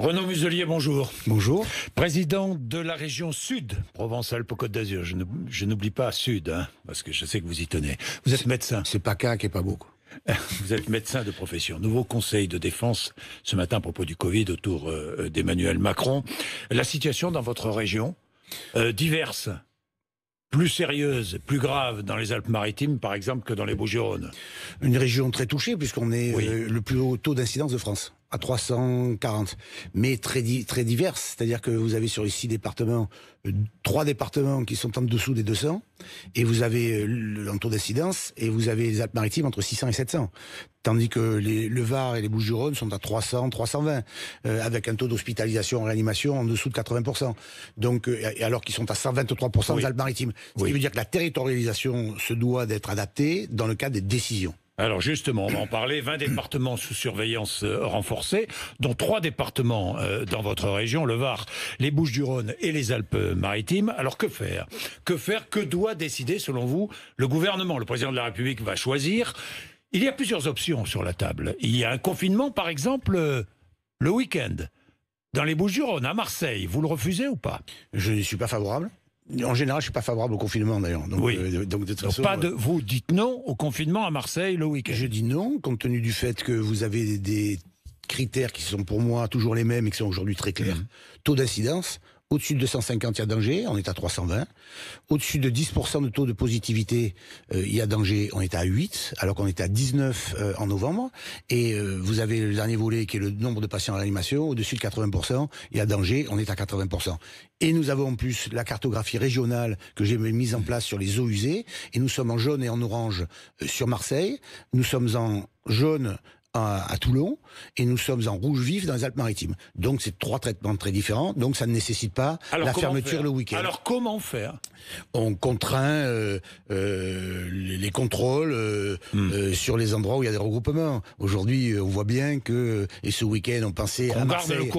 Renaud Muselier, bonjour. Bonjour. Président de la région Sud, Provence-Alpes-Côte d'Azur. Je n'oublie pas Sud, parce que je sais que vous y tenez. Vous êtes médecin. C'est pas qu'un qui est pas beaucoup. Vous êtes médecin de profession. Nouveau conseil de défense ce matin à propos du Covid autour d'Emmanuel Macron. La situation dans votre région, diverse, plus sérieuse, plus grave dans les Alpes-Maritimes, par exemple, que dans les Bouches-du-Rhône. Une région très touchée, puisqu'on est Oui. le plus haut taux d'incidence de France, à 340, mais très diverse. C'est-à-dire que vous avez sur les 6 départements, 3 départements qui sont en dessous des 200, et vous avez un taux d'incidence, et vous avez les Alpes-Maritimes entre 600 et 700. Tandis que le Var et les Bouches-du-Rhône sont à 300, 320, avec un taux d'hospitalisation en réanimation en dessous de 80%. Donc, alors qu'ils sont à 123% Oui. des Alpes-Maritimes. Ce qui veut dire que la territorialisation se doit d'être adaptée dans le cadre des décisions. Alors justement, on va en parler. 20 départements sous surveillance renforcée, dont 3 départements dans votre région, le Var, les Bouches-du-Rhône et les Alpes-Maritimes. Alors que faire ? Que doit décider, selon vous, le gouvernement ? Le président de la République va choisir. Il y a plusieurs options sur la table. Il y a un confinement, par exemple, le week-end, dans les Bouches-du-Rhône, à Marseille. Vous le refusez ou pas ? Je ne suis pas favorable. En général, je suis pas favorable au confinement d'ailleurs. Donc, oui. Donc de toute Donc façon, vous dites non au confinement à Marseille le week-end. je dis non, compte tenu du fait que vous avez des critères qui sont pour moi toujours les mêmes et qui sont aujourd'hui très clairs. Taux d'incidence, au-dessus de 250, il y a danger, on est à 320. Au-dessus de 10% de taux de positivité, il y a danger, on est à 8, alors qu'on était à 19 en novembre. Et vous avez le dernier volet qui est le nombre de patients en réanimation, au-dessus de 80%, il y a danger, on est à 80%. Et nous avons en plus la cartographie régionale que j'ai mise en place sur les eaux usées, et nous sommes en jaune et en orange sur Marseille, nous sommes en jaune à Toulon, et nous sommes en rouge vif dans les Alpes-Maritimes. Donc c'est 3 traitements très différents, donc ça ne nécessite pas la fermeture le week-end. Alors comment faire ? On contraint les contrôles sur les endroits où il y a des regroupements. Aujourd'hui, on voit bien que, et ce week-end, on pensait à Marseille.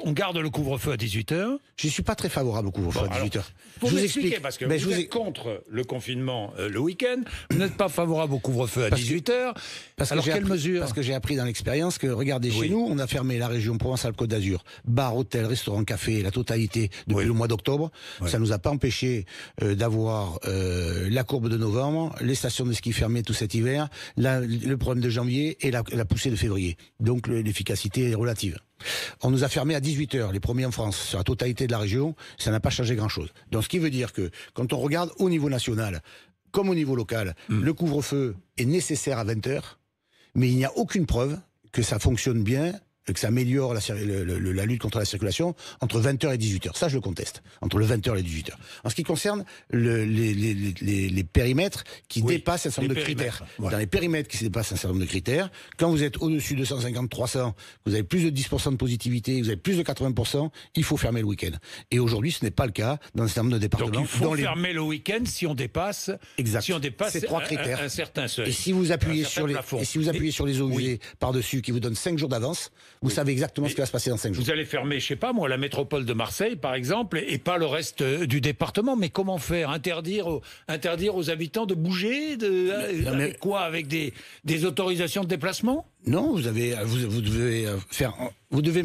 On garde le couvre-feu à 18h ? Je ne suis pas très favorable au couvre-feu à 18h. Vous m'expliquez, parce que vous êtes contre le confinement le week-end, vous n'êtes pas favorable au couvre-feu à 18h. Alors quelle mesure ? Parce que j'ai appris dans l'expérience que, regardez, chez nous, on a fermé la région Provence-Alpes-Côte d'Azur, bar, hôtel, restaurant, café, la totalité depuis le mois d'octobre. Ça nous a pas empêché d'avoir la courbe de novembre, les stations de ski fermées tout cet hiver, le problème de janvier et la poussée de février. Donc l'efficacité est relative. On nous a fermé à 18h, les premiers en France, sur la totalité de la région, ça n'a pas changé grand-chose. Donc ce qui veut dire que, quand on regarde au niveau national, comme au niveau local, le couvre-feu est nécessaire à 20h, mais il n'y a aucune preuve que ça fonctionne bien, que ça améliore la lutte contre la circulation entre 20h et 18h. Ça, je le conteste. Entre le 20h et les 18h. En ce qui concerne les périmètres qui dépassent un certain nombre de critères. Dans les périmètres qui dépassent un certain nombre de critères, quand vous êtes au-dessus de 150-300, vous avez plus de 10% de positivité, vous avez plus de 80%, il faut fermer le week-end. Et aujourd'hui, ce n'est pas le cas dans un certain nombre de départements. Donc il faut fermer le week-end si on dépasse, ces 3 critères. Un certain seuil. Et si vous appuyez sur les eaux usées par-dessus, qui vous donnent 5 jours d'avance, vous savez exactement ce qui va se passer dans 5 jours. Vous allez fermer, je sais pas moi, la métropole de Marseille, par exemple, et pas le reste du département. Mais comment faire ? Interdire aux habitants de bouger avec quoi ? Avec des autorisations de déplacement ? Non, vous devez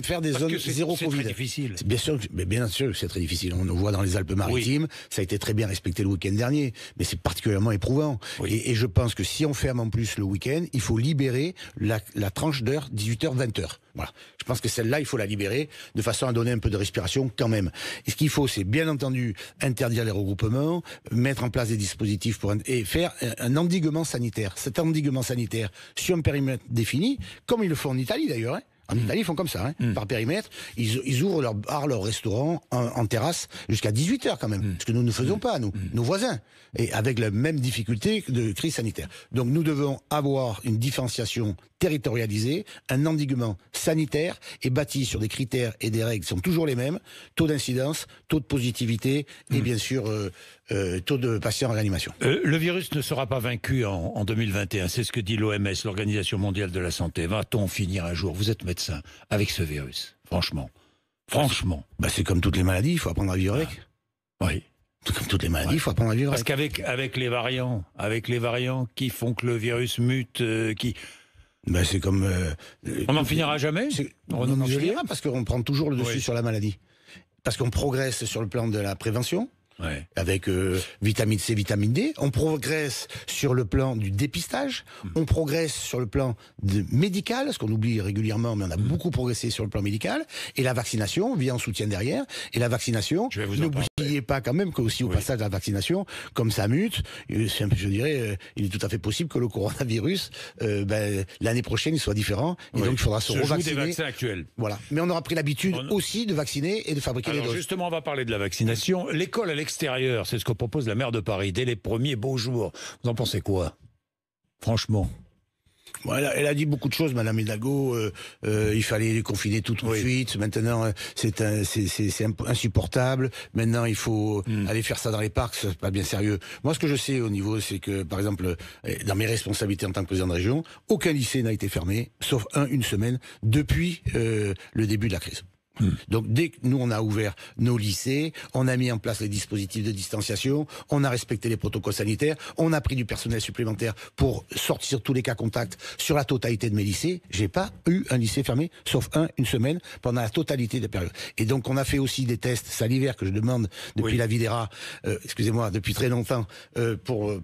faire des zones zéro Covid. C'est très difficile. Bien sûr que c'est très difficile. On le voit dans les Alpes-Maritimes. Ça a été très bien respecté le week-end dernier, mais c'est particulièrement éprouvant. Et je pense que si on ferme en plus le week-end, il faut libérer la tranche d'heure 18h, 20h. Voilà. Je pense que celle-là, il faut la libérer de façon à donner un peu de respiration quand même. Et ce qu'il faut, c'est bien entendu interdire les regroupements, mettre en place des dispositifs et faire un endiguement sanitaire. Cet endiguement sanitaire sur un périmètre défini, comme ils le font en Italie d'ailleurs. En Italie, ils font comme ça, par périmètre. Ils ouvrent leurs bars, leurs restaurants en terrasse jusqu'à 18h quand même. Ce que nous ne faisons pas, nos voisins. Et avec la même difficulté de crise sanitaire. Donc nous devons avoir une différenciation territorialisée, un endiguement sanitaire et bâti sur des critères et des règles qui sont toujours les mêmes. Taux d'incidence, taux de positivité et bien sûr taux de patients en réanimation. Le virus ne sera pas vaincu en 2021. C'est ce que dit l'OMS, l'Organisation mondiale de la santé. Va-t-on finir un jour ? Vous êtes médecin avec ce virus, franchement. C'est comme toutes les maladies, il faut apprendre à vivre avec. Oui. Comme toutes les maladies, il faut apprendre à vivre avec. Parce qu'avec les variants qui font que le virus mute, Ben, c'est comme... On n'en finira jamais. On en finira parce qu'on prend toujours le dessus sur la maladie. Parce qu'on progresse sur le plan de la prévention. Ouais. Avec vitamine C, vitamine D. On progresse sur le plan du dépistage. On progresse sur le plan médical, ce qu'on oublie régulièrement, mais on a beaucoup progressé sur le plan médical. Et la vaccination vient en soutien derrière. Et la vaccination, n'oubliez pas quand même qu'aussi au passage de la vaccination, comme ça mute, je dirais, il est tout à fait possible que le coronavirus, l'année prochaine, il soit différent. Et donc il faudra se revacciner. Des vaccins actuels. Voilà. Mais on aura pris l'habitude aussi de vacciner et de fabriquer les doses. Justement, on va parler de la vaccination. L'école à l'extérieur, c'est ce que propose la maire de Paris dès les premiers beaux jours. Vous en pensez quoi? Franchement. Bon, elle a dit beaucoup de choses, Madame Hidalgo. Il fallait les confiner tout de suite. Maintenant, c'est insupportable. Maintenant, il faut aller faire ça dans les parcs. C'est pas bien sérieux. Moi, ce que je sais au niveau, c'est que, par exemple, dans mes responsabilités en tant que président de région, aucun lycée n'a été fermé, sauf une semaine, depuis le début de la crise. Donc dès que nous on a ouvert nos lycées, on a mis en place les dispositifs de distanciation, on a respecté les protocoles sanitaires, on a pris du personnel supplémentaire pour sortir tous les cas contacts sur la totalité de mes lycées. J'ai pas eu un lycée fermé, sauf une semaine, pendant la totalité des périodes. Et donc on a fait aussi des tests salivaires que je demande depuis la Videra, depuis très longtemps, pour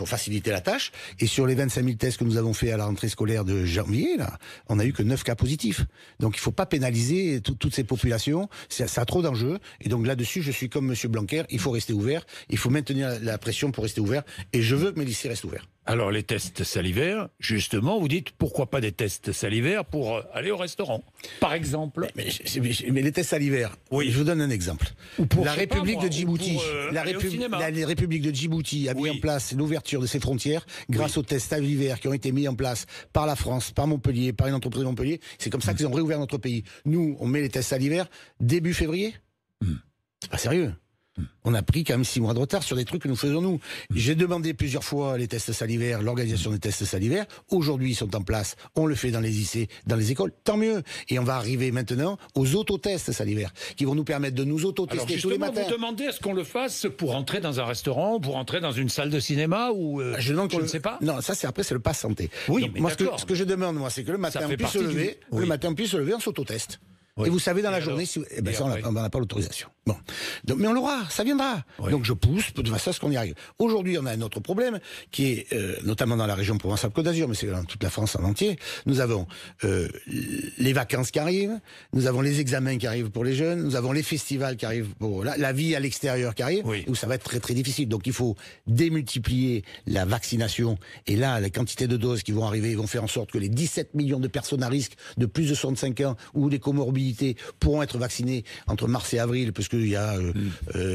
faciliter la tâche. Et sur les 25 000 tests que nous avons fait à la rentrée scolaire de janvier, là, on a eu que 9 cas positifs. Donc il faut pas pénaliser toutes ces populations, ça a trop d'enjeux. Et donc là-dessus, je suis comme M. Blanquer, il faut rester ouvert, il faut maintenir la pression pour rester ouvert. Et je veux que mes lycées restent ouverts. Alors les tests salivaires, justement, vous dites pourquoi pas des tests salivaires pour aller au restaurant, par exemple. Mais les tests salivaires, je vous donne un exemple. La République de Djibouti, la République de Djibouti a mis en place l'ouverture de ses frontières grâce aux tests salivaires qui ont été mis en place par la France, par Montpellier, par une entreprise de Montpellier. C'est comme ça qu'ils ont réouvert notre pays. Nous, on met les tests salivaires début février. C'est pas sérieux. On a pris quand même 6 mois de retard sur des trucs que nous faisons nous. J'ai demandé plusieurs fois les tests salivaires, l'organisation des tests salivaires. Aujourd'hui, ils sont en place. On le fait dans les lycées, dans les écoles. Tant mieux. Et on va arriver maintenant aux autotests salivaires qui vont nous permettre de nous autotester tous les matins. Vous demandez à ce qu'on le fasse pour entrer dans un restaurant, pour entrer dans une salle de cinéma ou je ne sais pas. Non, ça c'est le pass santé. Oui, donc, mais moi, ce que je demande, moi, c'est que le matin, on puisse se lever. Le matin, on puisse se lever, on s'autoteste. Et vous savez, dans la journée, ça, on n'a pas l'autorisation. Bon. Donc, mais on l'aura, ça viendra. Donc je pousse de façon à ce qu'on y arrive. Aujourd'hui, on a un autre problème qui est, notamment dans la région Provence-Alpes-Côte d'Azur, mais c'est dans toute la France en entier. Nous avons les vacances qui arrivent, nous avons les examens qui arrivent pour les jeunes, nous avons les festivals qui arrivent pour la vie à l'extérieur qui arrive, où ça va être très très difficile. Donc il faut démultiplier la vaccination. Et là, la quantité de doses qui vont arriver vont faire en sorte que les 17 millions de personnes à risque de plus de 65 ans ou les comorbidités pourront être vaccinées entre mars et avril, parce qu'il y a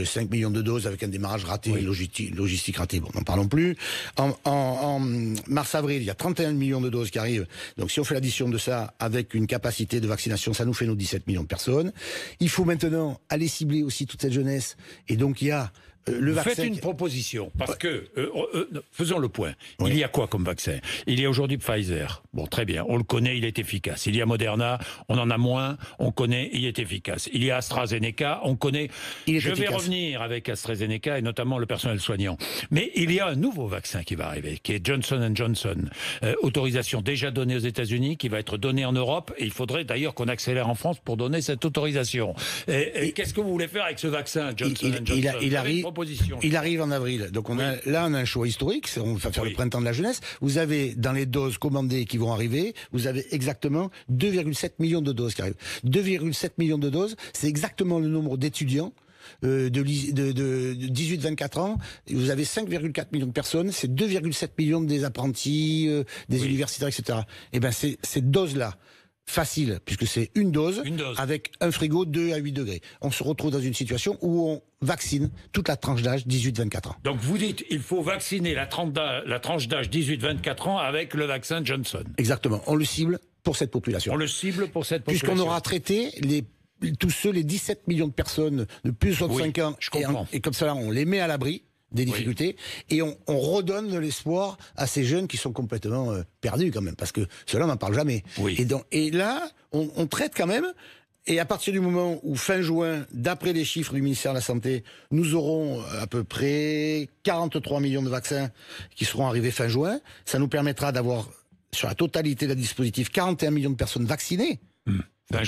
5 millions de doses avec un démarrage raté, logistique ratée, bon, n'en parlons plus. En mars-avril, il y a 31 millions de doses qui arrivent. Donc si on fait l'addition de ça avec une capacité de vaccination, ça nous fait nos 17 millions de personnes. Il faut maintenant aller cibler aussi toute cette jeunesse. Et donc il y a Faites une proposition, parce que, faisons le point. Il y a quoi comme vaccin? Il y a aujourd'hui Pfizer. Bon, très bien, on le connaît, il est efficace. Il y a Moderna, on en a moins, on connaît, il est efficace. Il y a AstraZeneca, on connaît. Je vais revenir avec AstraZeneca et notamment le personnel soignant. Mais il y a un nouveau vaccin qui va arriver, qui est Johnson & Johnson. Autorisation déjà donnée aux États-Unis, qui va être donnée en Europe. Et il faudrait d'ailleurs qu'on accélère en France pour donner cette autorisation. Qu'est-ce que vous voulez faire avec ce vaccin, Johnson & Johnson? Il arrive en avril. Donc on a un choix historique. On va faire le printemps de la jeunesse. Vous avez dans les doses commandées qui vont arriver, vous avez exactement 2,7 millions de doses qui arrivent. 2,7 millions de doses, c'est exactement le nombre d'étudiants de 18-24 ans. Vous avez 5,4 millions de personnes. C'est 2,7 millions des apprentis, des universitaires, etc. Et ben cette dose-là, facile, puisque c'est une dose avec un frigo 2 à 8 degrés. On se retrouve dans une situation où on vaccine toute la tranche d'âge 18-24 ans. Donc vous dites il faut vacciner la tranche d'âge 18-24 ans avec le vaccin Johnson. Exactement. On le cible pour cette population. On le cible pour cette population. Puisqu'on aura traité les 17 millions de personnes de plus de 65 ans. Et comme ça, on les met à l'abri des difficultés, et on redonne de l'espoir à ces jeunes qui sont complètement perdus quand même, parce que ceux-là, on n'en parle jamais. Et là, on traite quand même, et à partir du moment où, fin juin, d'après les chiffres du ministère de la Santé, nous aurons à peu près 43 millions de vaccins qui seront arrivés fin juin, ça nous permettra d'avoir sur la totalité d'un dispositif 41 millions de personnes vaccinées. Fin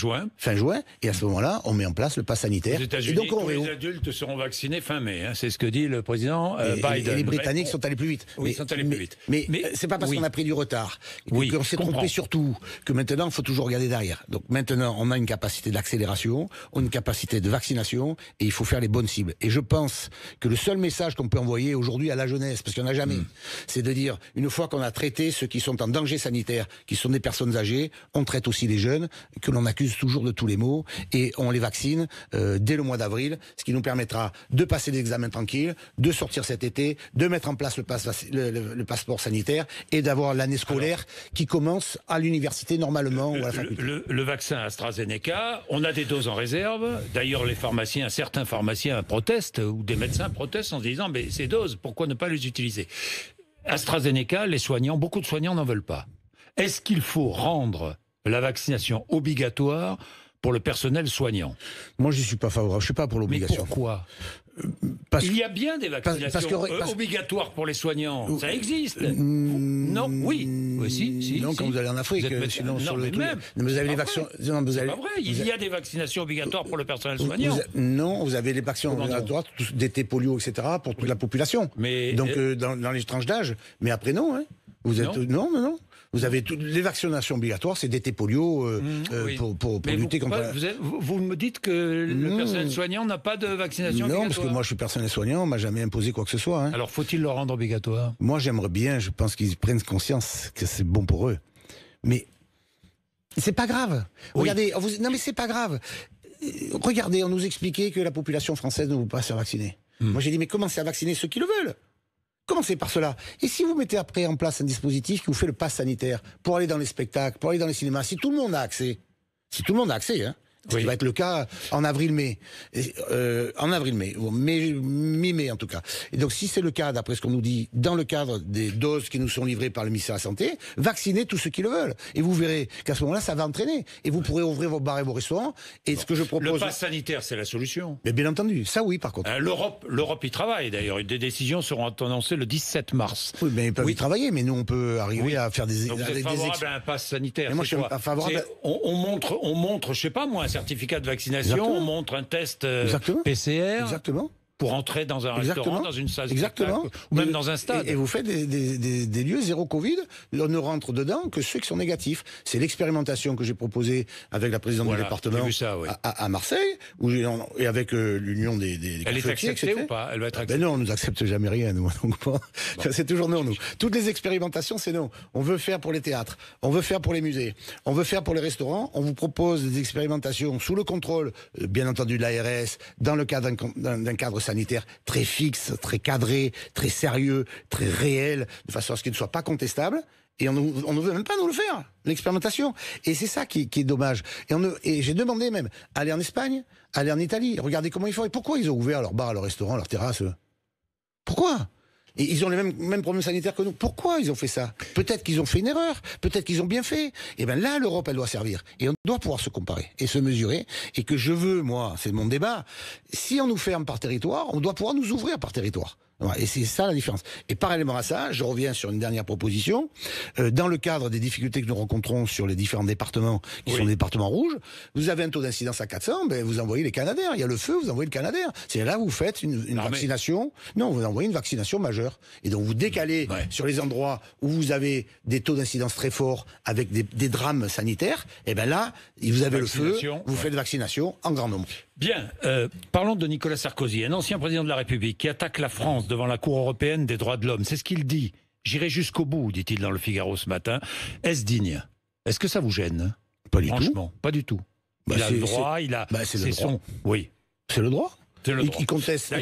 juin, et à ce moment-là, on met en place le pass sanitaire. Aux États-Unis, donc tous les adultes seront vaccinés fin mai. C'est ce que dit le président Biden. Et les Britanniques sont allés plus vite. Oui, ils sont allés plus vite. Mais c'est pas parce qu'on a pris du retard, qu'on s'est trompé sur tout, que maintenant, il faut toujours regarder derrière. Donc maintenant, on a une capacité d'accélération, on a une capacité de vaccination, et il faut faire les bonnes cibles. Et je pense que le seul message qu'on peut envoyer aujourd'hui à la jeunesse, parce qu'il n'y en a jamais, c'est de dire, une fois qu'on a traité ceux qui sont en danger sanitaire, qui sont des personnes âgées, on traite aussi les jeunes, que l'on accuse toujours de tous les maux, et on les vaccine dès le mois d'avril, ce qui nous permettra de passer des examens tranquilles, de sortir cet été, de mettre en place le passeport sanitaire, et d'avoir l'année scolaire qui commence à l'université normalement ou à la faculté. Le vaccin AstraZeneca, on a des doses en réserve. D'ailleurs, certains pharmaciens protestent, ou des médecins protestent en se disant, mais ces doses, pourquoi ne pas les utiliser? AstraZeneca, beaucoup de soignants n'en veulent pas. Est-ce qu'il faut rendre la vaccination obligatoire pour le personnel soignant? Moi, je ne suis pas favorable. Je ne suis pas pour l'obligation. Mais pourquoi? Il y a bien des vaccinations obligatoires pour les soignants. Ça existe. Non, oui. Si. Non, quand vous allez en Afrique, sinon sur le même. Vous avez les vaccins. C'est pas vrai. Il y a des vaccinations obligatoires pour le personnel soignant. Non, vous avez les vaccins obligatoires, d'été, polio, etc., pour toute la population. Donc dans les tranches d'âge. Mais après, non. Hein. Non. Vous avez les vaccinations obligatoires, c'est d'été polio pour lutter contre... Vous me dites que le personnel soignant n'a pas de vaccination obligatoire? Non, parce que moi je suis personnel soignant, on m'a jamais imposé quoi que ce soit. Hein. Alors faut-il le rendre obligatoire? Moi j'aimerais bien, je pense qu'ils prennent conscience que c'est bon pour eux. Mais c'est pas grave. Regardez, non mais c'est pas grave. Regardez, on nous expliquait que la population française ne veut pas se faire vacciner. Moi j'ai dit, mais commencez à vacciner ceux qui le veulent. Commencez par cela. Et si vous mettez après en place un dispositif qui vous fait le pass sanitaire pour aller dans les spectacles, pour aller dans les cinémas, si tout le monde a accès, hein, ce qui va être le cas en avril-mai, mi-mai en tout cas. Et donc si c'est le cas, d'après ce qu'on nous dit, dans le cadre des doses qui nous sont livrées par le ministère de la Santé, vaccinez tous ceux qui le veulent. Et vous verrez qu'à ce moment-là, ça va entraîner. Et vous pourrez ouvrir vos bars et vos restaurants. Et ce que je propose... Le pass sanitaire, c'est la solution. Mais bien entendu, ça oui par contre. L'Europe y travaille d'ailleurs. Des décisions seront annoncées le 17 mars. Oui, mais ils peuvent y travailler, mais nous on peut arriver à faire des... Donc vous êtes favorable à un pass sanitaire? Mais moi je suis pas favorable... On montre, je sais pas moi, un certificat de vaccination. On montre un test PCR pour entrer dans un restaurant, dans une salle de spectacle, ou même dans un stade. Et vous faites des lieux zéro Covid, on ne rentre dedans que ceux qui sont négatifs. C'est l'expérimentation que j'ai proposée avec la présidente du département à Marseille, et avec l'union des Elle est acceptée ou pas? Elle va être acceptée. Ben non, on nous accepte jamais rien, nous. C'est toujours non, nous. Toutes les expérimentations, c'est non. On veut faire pour les théâtres, on veut faire pour les musées, on veut faire pour les restaurants, on vous propose des expérimentations sous le contrôle, bien entendu, de l'ARS, dans le cadre d'un cadre sanitaire très fixe, très cadré, très sérieux, très réel, de façon à ce qu'il ne soit pas contestable. Et on ne veut même pas nous le faire, l'expérimentation. Et c'est ça qui est dommage. Et j'ai demandé même, aller en Espagne, aller en Italie, regardez comment ils font. Et pourquoi ils ont ouvert leurs bars, leurs restaurants, leurs terrasses? Pourquoi? Et ils ont les mêmes problèmes sanitaires que nous. Pourquoi ils ont fait ça? Peut-être qu'ils ont fait une erreur, peut-être qu'ils ont bien fait. Et bien là, l'Europe, elle doit servir. Et on doit pouvoir se comparer et se mesurer. Et que je veux, moi, c'est mon débat, si on nous ferme par territoire, on doit pouvoir nous ouvrir par territoire. Et c'est ça la différence. Et parallèlement à ça, je reviens sur une dernière proposition. Dans le cadre des difficultés que nous rencontrons sur les différents départements qui sont des départements rouges, vous avez un taux d'incidence à 400, ben vous envoyez les Canadaires. Il y a le feu, vous envoyez le Canadair. C'est là où vous faites une vaccination. Non, vous envoyez une vaccination majeure. Et donc vous décalez sur les endroits où vous avez des taux d'incidence très forts avec des drames sanitaires. Et ben là, vous avez le feu, vous faites vaccination en grand nombre. Bien, parlons de Nicolas Sarkozy, un ancien président de la République qui attaque la France devant la Cour européenne des droits de l'homme. C'est ce qu'il dit. J'irai jusqu'au bout, dit-il dans le Figaro ce matin. Est-ce digne? Est-ce que ça vous gêne? Pas du tout. Franchement, pas du tout. Il a le droit, il a... c'est le droit. Oui. C'est le droit. Il conteste,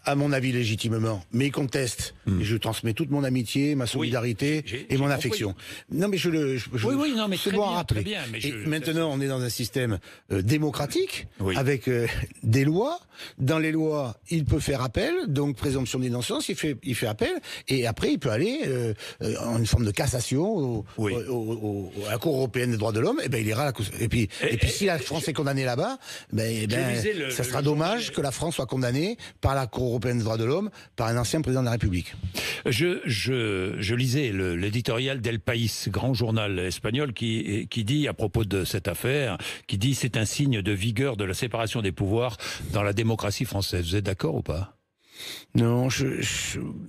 à mon avis légitimement, mais il conteste. Et je transmets toute mon amitié, ma solidarité et mon affection. Non, mais c'est bon à rappeler. Maintenant, on est dans un système démocratique, avec des lois. Dans les lois, il peut faire appel, donc présomption d'innocence, il fait appel, et après, il peut aller en une forme de cassation à la Cour européenne des droits de l'homme, et ben il ira à la Cour. Et puis si la France est condamnée là-bas, ça sera dommage que la France soit condamnée par la Cour européenne des droits de l'homme, par un ancien président de la République. Je lisais l'éditorial d'El País, grand journal espagnol, qui dit à propos de cette affaire, qui dit c'est un signe de vigueur de la séparation des pouvoirs dans la démocratie française. Vous êtes d'accord ou pas? Non,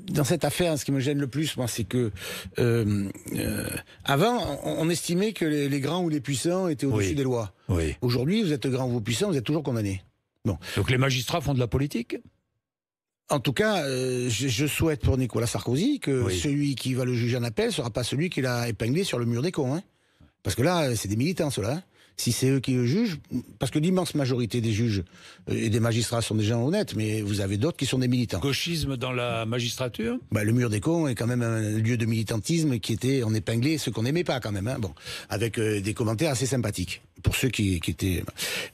dans cette affaire, ce qui me gêne le plus, moi, c'est que avant, on estimait que les grands ou les puissants étaient au-dessus des lois. Oui. Aujourd'hui, vous êtes grand ou puissant, vous êtes toujours condamné. Bon. Donc les magistrats font de la politique? En tout cas, je souhaite pour Nicolas Sarkozy que celui qui va le juger en appel ne sera pas celui qui l'a épinglé sur le mur des cons. Hein. Parce que là, c'est des militants, ceux-là. Hein. Si c'est eux qui le jugent, parce que l'immense majorité des juges et des magistrats sont des gens honnêtes, mais vous avez d'autres qui sont des militants. Gauchisme dans la magistrature? Le mur des cons est quand même un lieu de militantisme qui était, on épinglait ceux qu'on n'aimait pas quand même, hein, bon, avec des commentaires assez sympathiques pour ceux qui étaient.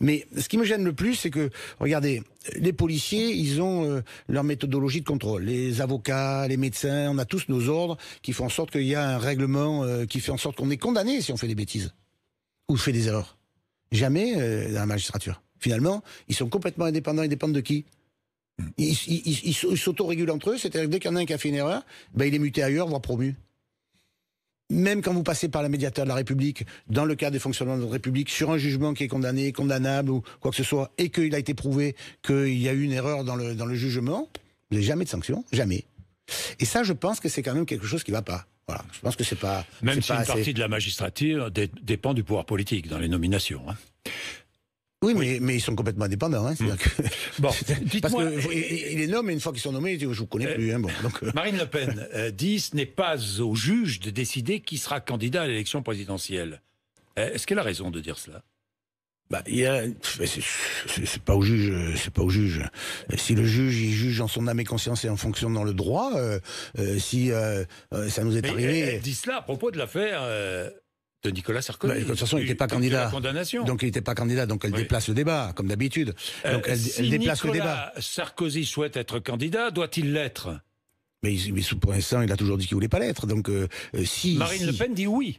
Mais ce qui me gêne le plus, c'est que, regardez, les policiers, ils ont leur méthodologie de contrôle. Les avocats, les médecins, on a tous nos ordres qui font en sorte qu'il y a un règlement qui fait en sorte qu'on est condamné si on fait des bêtises ou fait des erreurs. Jamais dans la magistrature. Finalement, ils sont complètement indépendants. Ils dépendent de qui? Ils s'autorégulent entre eux. C'est-à-dire que dès qu'il y en a un qui a fait une erreur, il est muté ailleurs, voire promu. Même quand vous passez par la médiateur de la République, dans le cadre des fonctionnements de notre République, sur un jugement qui est condamné, condamnable ou quoi que ce soit, et qu'il a été prouvé qu'il y a eu une erreur dans le jugement, vous n'avez jamais de sanction, jamais. Et ça, je pense que c'est quand même quelque chose qui ne va pas. Voilà, je pense que c'est pas. Même si une partie de la magistrature dépend du pouvoir politique dans les nominations. Hein. Oui, mais ils sont complètement indépendants. Hein, bon, parce qu'il est nommé, une fois qu'ils sont nommés, je ne vous connais plus. Hein, bon, donc, Marine Le Pen dit ce n'est pas aux juges de décider qui sera candidat à l'élection présidentielle. Est-ce qu'elle a raison de dire cela? C'est pas au juge, c'est pas au juge. Si le juge, il juge en son âme et conscience et en fonction dans le droit, si ça nous est arrivé. Elle dit cela à propos de l'affaire de Nicolas Sarkozy. De toute façon, il n'était pas candidat. Donc il n'était pas candidat, donc elle déplace le débat, comme d'habitude. Donc elle déplace le débat. Sarkozy souhaite être candidat, doit-il l'être? Mais pour l'instant, il a toujours dit qu'il voulait pas l'être. Donc Marine Le Pen dit oui.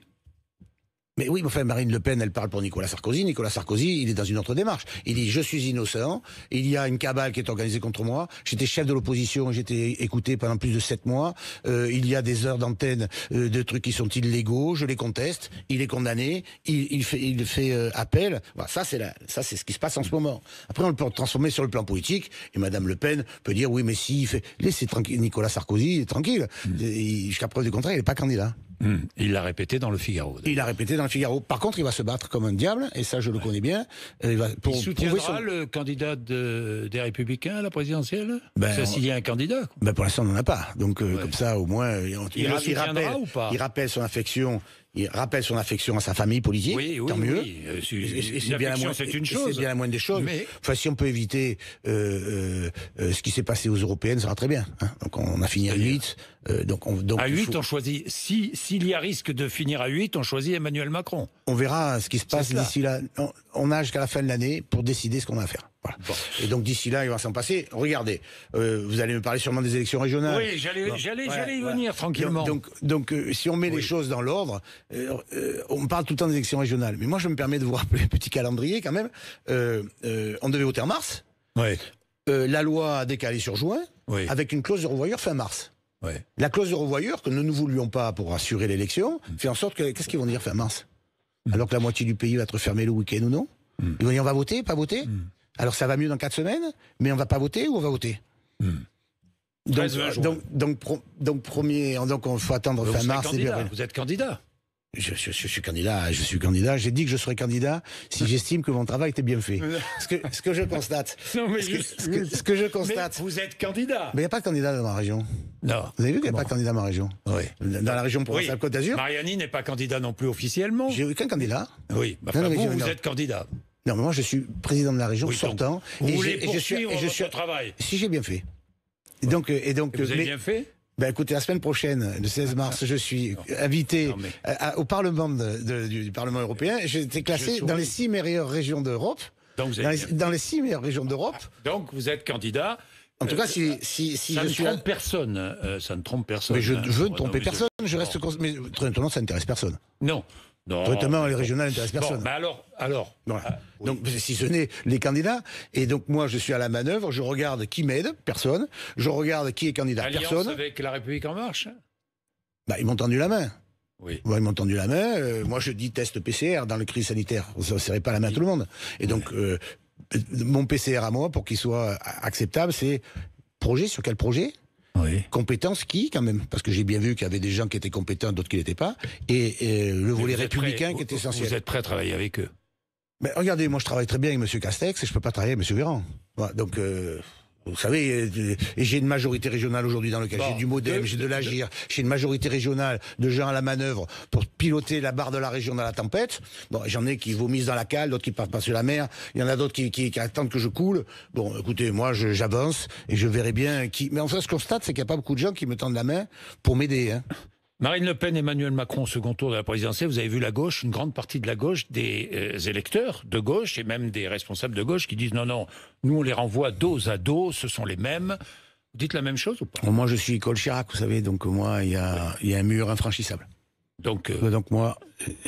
Mais oui, enfin, Marine Le Pen, elle parle pour Nicolas Sarkozy. Nicolas Sarkozy, il est dans une autre démarche. Il dit, je suis innocent, il y a une cabale qui est organisée contre moi, j'étais chef de l'opposition, j'étais écouté pendant plus de 7 mois, il y a des heures d'antenne de trucs qui sont illégaux, je les conteste, il est condamné, il fait appel. Voilà, ça, c'est ce qui se passe en ce moment. Après, on le peut transformer sur le plan politique, et Madame Le Pen peut dire, oui, mais si, laissez tranquille, Nicolas Sarkozy, tranquille. Jusqu'à preuve du contraire, il n'est pas candidat. Il l'a répété dans le Figaro. Il l'a répété dans le Figaro. Par contre, il va se battre comme un diable, et ça, je le connais bien. Il soutiendra le candidat des Républicains à la présidentielle? S'il y a un candidat. Pour l'instant, on n'en a pas. Donc, comme ça, au moins, il rappelle son affection. Il rappelle son affection à sa famille politique, tant mieux. C'est bien une chose. C'est bien la moindre des choses. Mais enfin, si on peut éviter ce qui s'est passé aux Européennes, ça sera très bien. Hein. Donc on a fini à 8. À 8, on choisit. S'il y a risque de finir à 8, on choisit Emmanuel Macron. On verra ce qui se passe d'ici là. On a jusqu'à la fin de l'année pour décider ce qu'on va faire. Voilà. Bon. Et donc d'ici là, il va s'en passer. Regardez, vous allez me parler sûrement des élections régionales. Oui, j'allais y venir tranquillement. Donc si on met les choses dans l'ordre, on parle tout le temps des élections régionales. Mais moi, je me permets de vous rappeler un petit calendrier quand même. On devait voter en mars. La loi a décalé sur juin, avec une clause de revoyure fin mars. La clause de revoyure, que nous ne voulions pas pour assurer l'élection, fait en sorte que, qu'est-ce qu'ils vont dire fin mars? Alors que la moitié du pays va être fermé le week-end ou non? Ils vont dire on va voter, pas voter? Alors ça va mieux dans 4 semaines, mais on va pas voter ou on va voter? Donc on faut attendre fin mars. Vous êtes candidat? Je suis candidat. J'ai dit que je serais candidat si j'estime que mon travail était bien fait. Ce que je constate. Ce que je constate. Mais vous êtes candidat. Mais il n'y a pas de candidat dans ma région. Non. Vous avez vu qu'il n'y a pas de candidat dans ma région? Oui. Dans la région Provence-Alpes-Côte d'Azur. Mariani n'est pas candidat non plus officiellement. J'ai aucun candidat. Oui. Vous êtes candidat. Non, mais moi je suis président de la région sortant. Vous voulez poursuivre votre travail? Si j'ai bien fait. Et donc, vous avez bien fait? Écoutez, la semaine prochaine, le 16 mars, je suis invité au Parlement du Parlement européen. J'ai été classé dans les 6 meilleures régions d'Europe. Dans les 6 meilleures régions d'Europe. Donc vous êtes candidat. En tout cas, ça ne trompe personne. Ça ne trompe personne. Mais je veux ne tromper personne. Je reste. Mais très étonnant, ça n'intéresse personne. Non. Non. Traitement, les régionales n'intéressent personne. Bon, bah alors. Voilà. Oui. Donc, si ce n'est les candidats, et donc moi je suis à la manœuvre, je regarde qui m'aide, personne. Je regarde qui est candidat, Alliance personne. avec La République En Marche. Bah, ils m'ont tendu la main. Oui. Ouais, ils m'ont tendu la main. Moi je dis test PCR dans le crise sanitaire. Ça ne serrait pas la main à tout le monde. Et donc, mon PCR à moi, pour qu'il soit acceptable, c'est projet, sur quel projet ? Oui. Compétence qui, quand même, parce que j'ai bien vu qu'il y avait des gens qui étaient compétents, d'autres qui l'étaient pas, et le volet républicain qui est essentiel. Vous êtes prêt à travailler avec eux? Mais regardez, moi je travaille très bien avec M. Castex et je peux pas travailler avec M. Véran. Voilà, donc, vous savez, et j'ai une majorité régionale aujourd'hui dans lequel j'ai du MoDem, j'ai de l'Agir, j'ai une majorité régionale de gens à la manœuvre pour piloter la barre de la région dans la tempête. Bon, j'en ai qui vomissent dans la cale, d'autres qui passent pas sur la mer, il y en a d'autres qui attendent que je coule. Bon, écoutez, moi j'avance et je verrai bien qui... Mais enfin, ce que je constate, c'est qu'il n'y a pas beaucoup de gens qui me tendent la main pour m'aider, hein. Marine Le Pen, Emmanuel Macron, second tour de la présidentielle, vous avez vu la gauche, une grande partie de la gauche, des électeurs de gauche et même des responsables de gauche qui disent non, nous on les renvoie dos à dos, ce sont les mêmes. Vous dites la même chose ou pas? Moi je suis école Chirac, vous savez, donc moi il y a un mur infranchissable. Donc moi,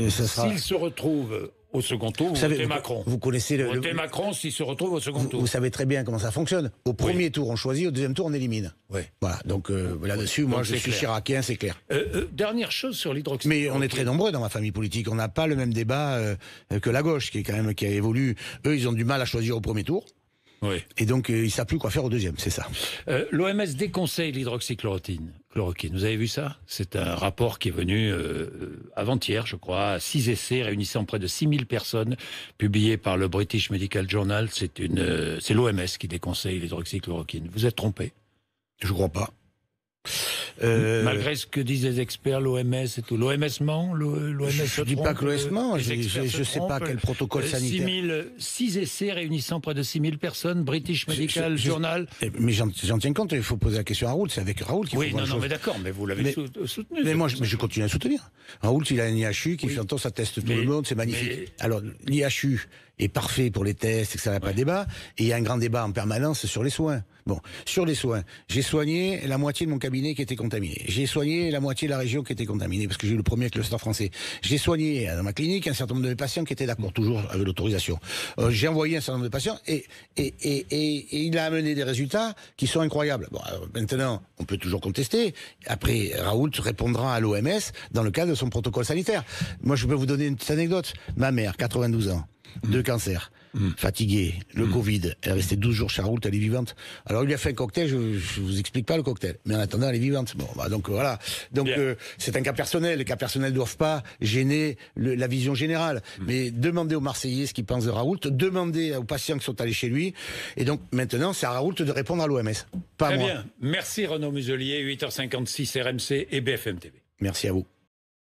ça sera... S'il se retrouve au second tour, vous votez Macron. Vous connaissez le... Votez Macron s'il se retrouve au second tour. Vous savez très bien comment ça fonctionne. Au premier tour, on choisit, au deuxième tour, on élimine. Oui. Voilà, donc là-dessus, moi, je suis chiracien, c'est clair. Dernière chose sur l'hydroxychloroquine. Mais on est très nombreux dans ma famille politique. On n'a pas le même débat que la gauche, qui a évolué. Eux, ils ont du mal à choisir au premier tour. Oui. Et donc, ils ne savent plus quoi faire au deuxième, c'est ça. L'OMS déconseille l'hydroxychloroquine. Vous avez vu ça? C'est un rapport qui est venu avant-hier, je crois, 6 essais réunissant près de 6000 personnes, publiés par le British Medical Journal. C'est l'OMS qui déconseille l'hydroxychloroquine. Vous êtes trompé? Je crois pas. Malgré ce que disent les experts, l'OMS et tout. L'OMS ment? Je ne dis pas que l'OMS ment, je ne sais pas quel protocole sanitaire. 6 essais réunissant près de 6000 personnes, British Medical Journal. Mais j'en tiens compte, il faut poser la question à Raoult, c'est avec Raoult qu'il faut voir. Oui, mais d'accord, mais vous l'avez soutenu. Mais moi, je continue à soutenir. Raoult, il a un IHU qui fait ça teste tout le monde, c'est magnifique. Alors, l'IHU est parfait pour les tests, et que ça n'a pas de débat, et il y a un grand débat en permanence sur les soins. Bon, sur les soins, j'ai soigné la moitié de mon cabinet qui était contaminé. J'ai soigné la moitié de la région qui était contaminée, parce que j'ai eu le premier cluster français. J'ai soigné dans ma clinique un certain nombre de mes patients qui étaient d'accord, toujours avec l'autorisation. J'ai envoyé un certain nombre de patients, et il a amené des résultats qui sont incroyables. Bon, alors, maintenant, on peut toujours contester. Après, Raoult répondra à l'OMS dans le cadre de son protocole sanitaire. Moi, je peux vous donner une petite anecdote. Ma mère, 92 ans, 2 cancers, fatiguée, le Covid, elle est restée 12 jours chez Raoult, elle est vivante. Alors il lui a fait un cocktail, je vous explique pas le cocktail, mais en attendant elle est vivante. Bon, bah, donc voilà, donc c'est un cas personnel, les cas personnels ne doivent pas gêner la vision générale, mais demandez aux Marseillais ce qu'ils pensent de Raoult, demandez aux patients qui sont allés chez lui, et donc maintenant c'est à Raoult de répondre à l'OMS, pas à moi. Très bien, merci Renaud Muselier, 8h56 RMC et BFM TV. Merci à vous.